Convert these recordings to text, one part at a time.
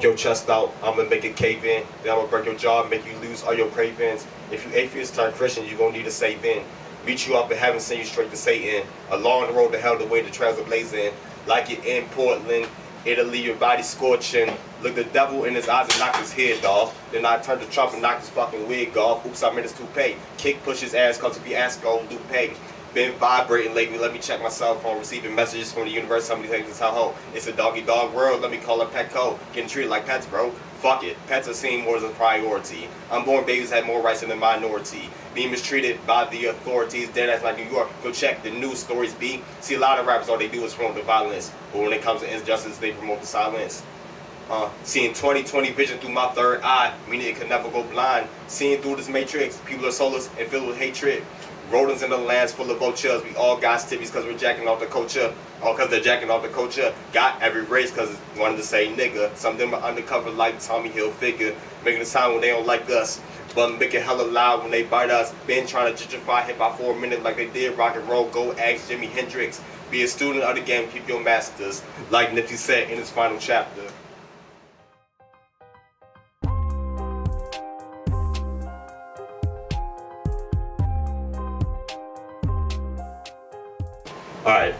poke your chest out, I'ma make it cave in. Then I'ma break your jaw, make you lose all your cravings. If you atheist turn Christian, you gon' need a save in. Meet you up in heaven, send you straight to Satan. Along the road to hell, the way the trails are blazing. Like it in Portland, it'll leave your body scorching. Look the devil in his eyes and knock his head off. Then I turn to Trump and knock his fucking wig off. Oops, I meant his toupee. Kick, push his ass, cause if he asks, go, Lupe. Been vibrating lately, let me check my cell phone. Receiving messages from the universe, somebody thinks it's how it's a doggy dog world, let me call it Petco. Getting treated like pets, bro. Fuck it, pets are seen more as a priority. Unborn babies have more rights than the minority. Being mistreated by the authorities, dead ass like New York. Go check the news stories, B. See, a lot of rappers, all they do is promote the violence. But when it comes to injustice, they promote the silence. Seeing 20/20 vision through my third eye, meaning it could never go blind. Seeing through this matrix, people are soulless and filled with hatred. Rodents in the lands full of vultures. We all got stippies because we're jacking off the culture. All because they're jacking off the culture. Got every race because wanted to say nigga. Some of them are undercover like Tommy Hilfiger. Making a sound when they don't like us. But make it hella loud when they bite us. Been trying to gentrify hip-hop for a minute like they did rock and roll. Go ask Jimi Hendrix. Be a student of the game, keep your masters. Like Nipsey said in his final chapter. Alright,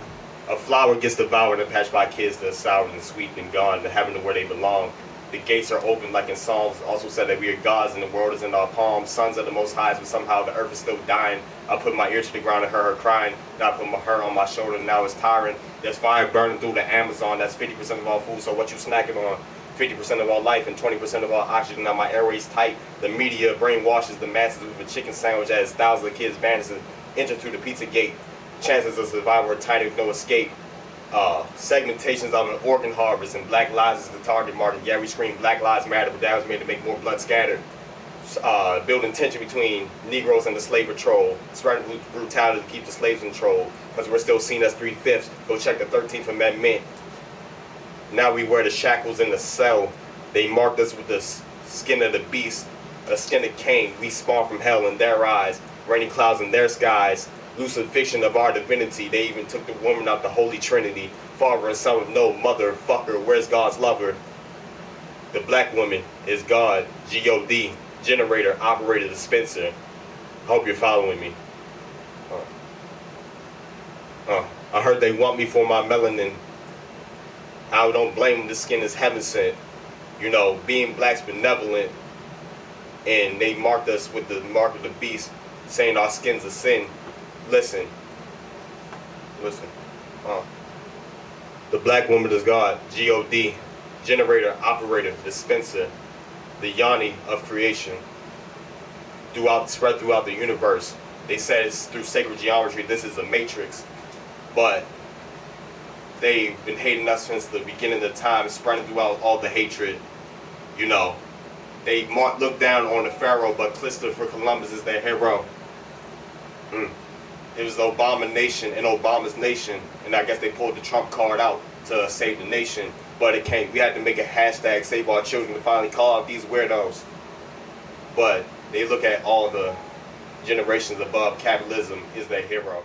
a flower gets devoured and patched by kids that are sour and sweet and gone, to heaven to where they belong. The gates are open like in Psalms, also said that we are gods and the world is in our palms. Sons of the Most High, but somehow the earth is still dying. I put my ear to the ground and heard her crying. Then I put her on my shoulder and now it's tiring. There's fire burning through the Amazon, that's 50% of all food, so what you snacking on? 50% of all life and 20% of all oxygen. Now my airways tight. The media brainwashes the masses with a chicken sandwich as thousands of kids vanish and enter through the pizza gate. Chances of survival are tiny with no escape. Segmentations of an organ harvest and black lives is the target market. Yeah, we scream Black Lives Matter, but that was made to make more blood scattered. Building tension between Negroes and the slave patrol. Spreading brutality to keep the slaves in control. Because we're still seen as 3/5. Go check the 13th Amendment. Now we wear the shackles in the cell. They marked us with the skin of the beast. A skin of Cain. We spawn from hell in their eyes. Raining clouds in their skies. Lucid fiction of our divinity. They even took the woman out the Holy Trinity. Father and son with no motherfucker. Where's God's lover? The black woman is God. G-O-D. Generator, operator, dispenser. I hope you're following me. I heard they want me for my melanin. I don't blame them. The skin is heaven sent. You know, being black's benevolent. And they marked us with the mark of the beast, saying our skin's a sin. Listen. The black woman is God, G-O-D, generator, operator, dispenser, the Yanni of creation, spread throughout the universe. They said it's through sacred geometry, this is a matrix, but they've been hating us since the beginning of time, spreading throughout all the hatred. You know, they look down on the pharaoh, but Christopher Columbus is their hero. It was the Obama nation and Obama's nation, and I guess they pulled the Trump card out to save the nation, but it can't. We had to make a hashtag save our children to finally call out these weirdos. But they look at all the generations above, capitalism is their hero.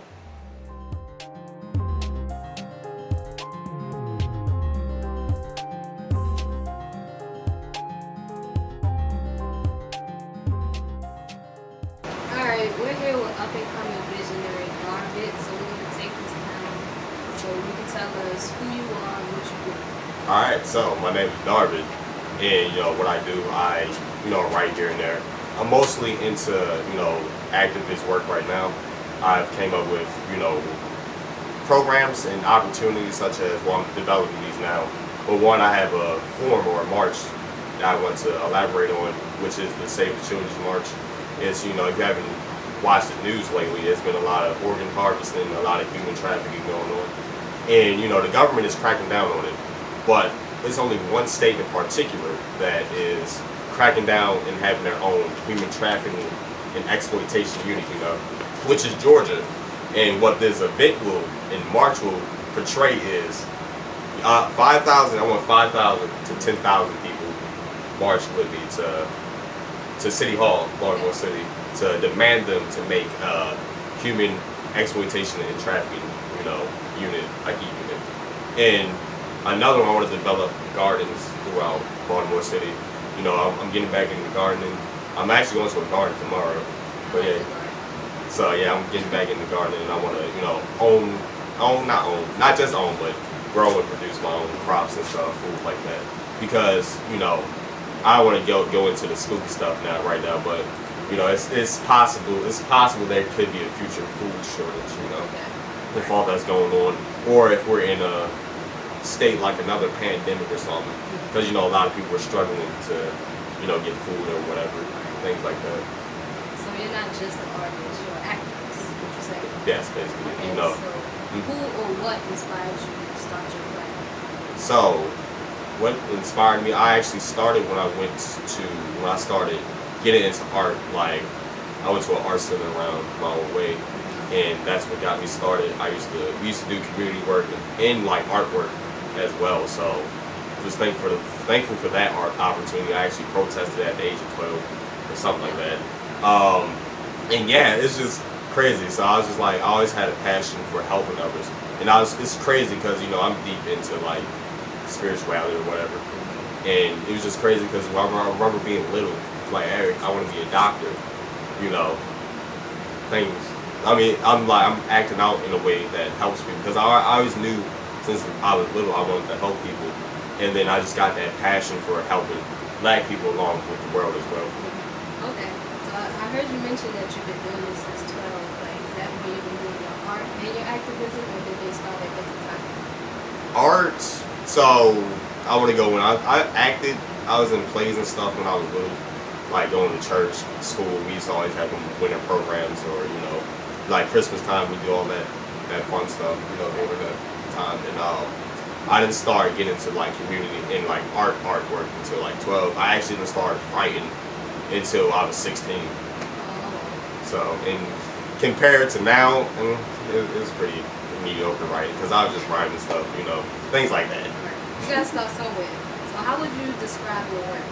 Alright, we're here with up-and-coming visionary Darvid, so we're going to take this time so you can tell us who you are and what you do. Alright, so my name is Darvid, and what I do, I write here and there. I'm mostly into, activist work right now. I've came up with, programs and opportunities such as, well, I'm developing these now. But one, I have a forum or a march that I want to elaborate on, which is the Save the Children's March. It's, if you haven't watched the news lately, there's been a lot of organ harvesting, a lot of human trafficking going on. And, the government is cracking down on it. But there's only one state in particular that is cracking down and having their own human trafficking and exploitation unit, which is Georgia. And what this event in March will portray is 5,000, I want 5,000 to 10,000 people march with me to City Hall, Baltimore City, to demand them to make human exploitation and trafficking, unit, like a unit. And another one, I want to develop gardens throughout Baltimore City. You know, I'm getting back into gardening. I'm actually going to a garden tomorrow. But yeah, so yeah, I'm getting back into gardening, and I want to, you know, not just own, but grow and produce my own crops and stuff, food like that. Because, you know, I don't want to go into the spooky stuff right now, but you know, it's possible there could be a future food shortage, you know, if all that's going on, or if we're in a state like another pandemic or something, because you know a lot of people are struggling to, you know, get food or whatever, things like that. So you're not just an artist, you're an activist, what you say? Yes, basically, And you know. so who or what inspired you to start your brand? So, what inspired me? I actually started when I started getting into art. Like, I went to an art center around my own way, and that's what got me started. We used to do community work and like artwork as well. So, just thankful for that art opportunity. I actually protested at the age of 12 or something like that. And yeah, it's just crazy. So I was just like, I always had a passion for helping others, and it's crazy because, you know, I'm deep into like spirituality or whatever, and it was just crazy because I remember being little, like, hey, I want to be a doctor, you know, things. I mean, I'm acting out in a way that helps me because I always knew since I was little I wanted to help people, and then I just got that passion for helping Black people along with the world as well. Okay, so I heard you mention that you've been doing this since 12. Like, is that when you've been doing your art and your activism, or did they start at different times? Art. So I want to go when I acted. I was in plays and stuff when I was little, like going to church, school. We used to always have them winter programs, or you know, like Christmas time. We do all that fun stuff, you know, during that time. And I didn't start getting into like community and like artwork until like 12. I actually didn't start writing until I was 16. So, and compared to now, it's pretty mediocre writing because I was just writing stuff, you know, things like that. You gotta start somewhere. So how would you describe your work?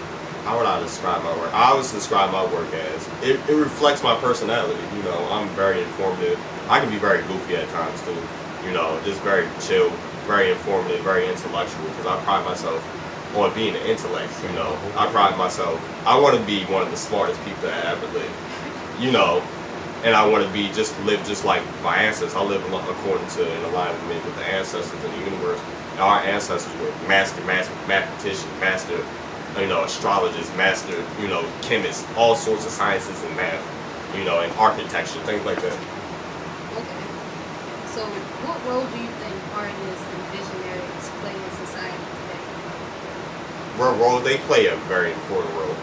How would I describe my work? I always describe my work as it reflects my personality. You know, I'm very informative. I can be very goofy at times too. You know, just very chill, very informative, very intellectual. Because I pride myself on being an intellect. You know, I pride myself. I want to be one of the smartest people that ever lived. You know, and I want to live just like my ancestors. I live according to in alignment with the ancestors in the universe. Our ancestors were master mathematicians, master, you know, astrologers, master, you know, chemists, all sorts of sciences and math, you know, and architecture, things like that. Okay. So what role do you think artists and visionaries play in society today? Role, they play a very important role.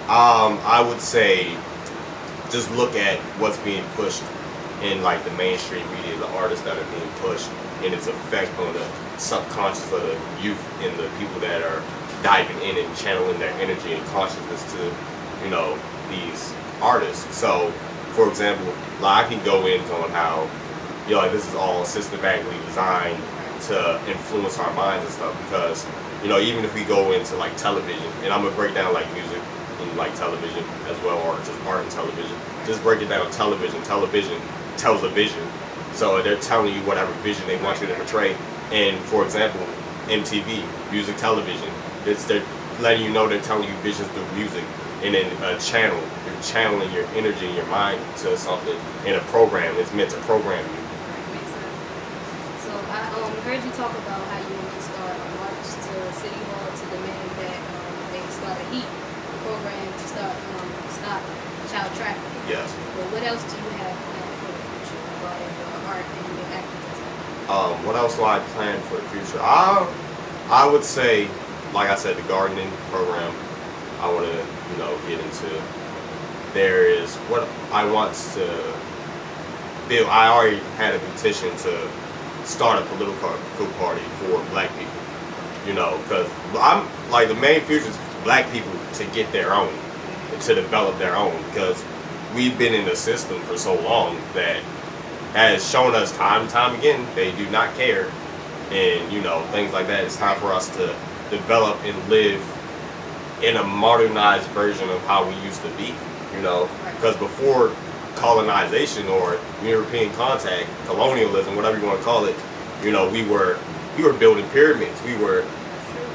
I would say just look at what's being pushed in like the mainstream media, the artists that are being pushed, and its effect on the subconscious of the youth and the people that are diving in and channeling their energy and consciousness to, you know, these artists. So, for example, like I can go in on how, you know, like this is all systematically designed to influence our minds and stuff because, you know, even if we go into like television, and I'm gonna break down like music and like television as well, or just art and television, just break it down. Television tells a vision. So they're telling you whatever vision they want you to portray. And for example, MTV, music television, they're letting you know, they're telling you visions through music. And then a channel, you're channeling your energy and your mind to something in a program. It's meant to program you. Makes sense. So I heard you talk about how you want to start a march to City Hall to demand that they start a heat program to stop child trafficking. Yes. But what else do you have planned for the future regarding your art and your activism? What else do I plan for the future? I would say, like I said, the gardening program. I want to, you know, get into. There is what I want to build. I already had a petition to start a political party for Black people. You know, because I'm like the main future is for Black people to get their own, to develop their own. Because we've been in the system for so long that has shown us time and time again they do not care, and you know, things like that. It's time for us to develop and live in a modernized version of how we used to be, you know, because before colonization or European contact, colonialism, whatever you want to call it, you know, we were building pyramids, we were,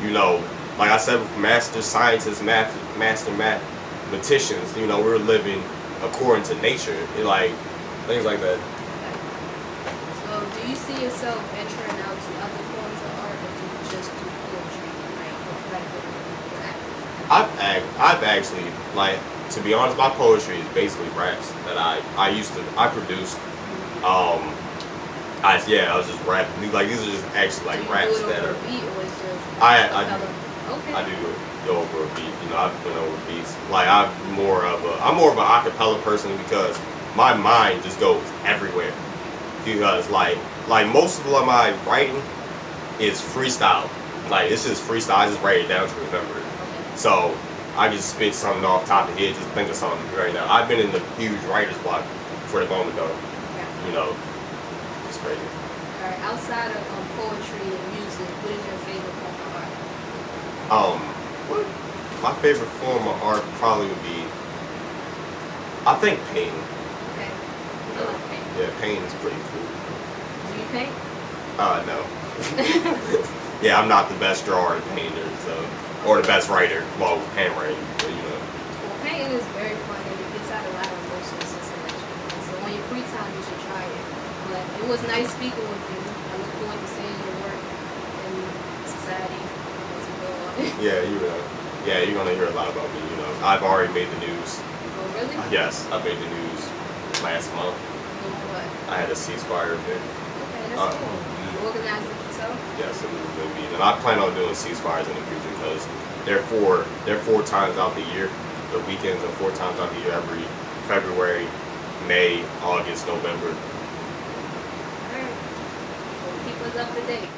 you know, like I said, with master scientists, master mathematicians, you know, we're living according to nature, like things like that. So, do you see yourself venturing out to other forms of art, or do you just do poetry, like reflective or acting? I've actually, like, to be honest, my poetry is basically raps that I produced. I was just rapping. Like, these are just actually like Do you raps do it that over are. a beat, or is just I acapella? Okay. I do go over a beat. You know, I've been over beats. Like, I'm more of an acapella person because my mind just goes everywhere. Because like most of my writing is freestyle. Like, it's just freestyle. I just write it down to remember it. Okay. So I just spit something off the top of the head, just think of something right now. I've been in the huge writer's block for the moment though. Okay. You know, it's crazy. All right. Outside of poetry and music, what is your favorite form of art? What my favorite form of art probably would be, I think, painting. Okay. You I know? like painting. Yeah, painting is pretty cool. Do you paint? No. Yeah, I'm not the best drawer and painter, so, or the best writer. Well, handwriting, but you know. Well, painting is very fun and it gets out a lot of emotions just to let you know. So on your free time, you should try it. But it was nice speaking with you. I look forward to seeing your work in society as we go on. Yeah, you're gonna hear a lot about me. You know, I've already made the news. Oh, really? Yes, I made the news last month. Doing what? I had a ceasefire event. Okay, that's cool. You organized it yourself? Yes, it was a good meeting, and I plan on doing ceasefires in the future because they're four times out the year. The weekends are 4 times out the year, every February, May, August, November. All right. Well, keep us up to date.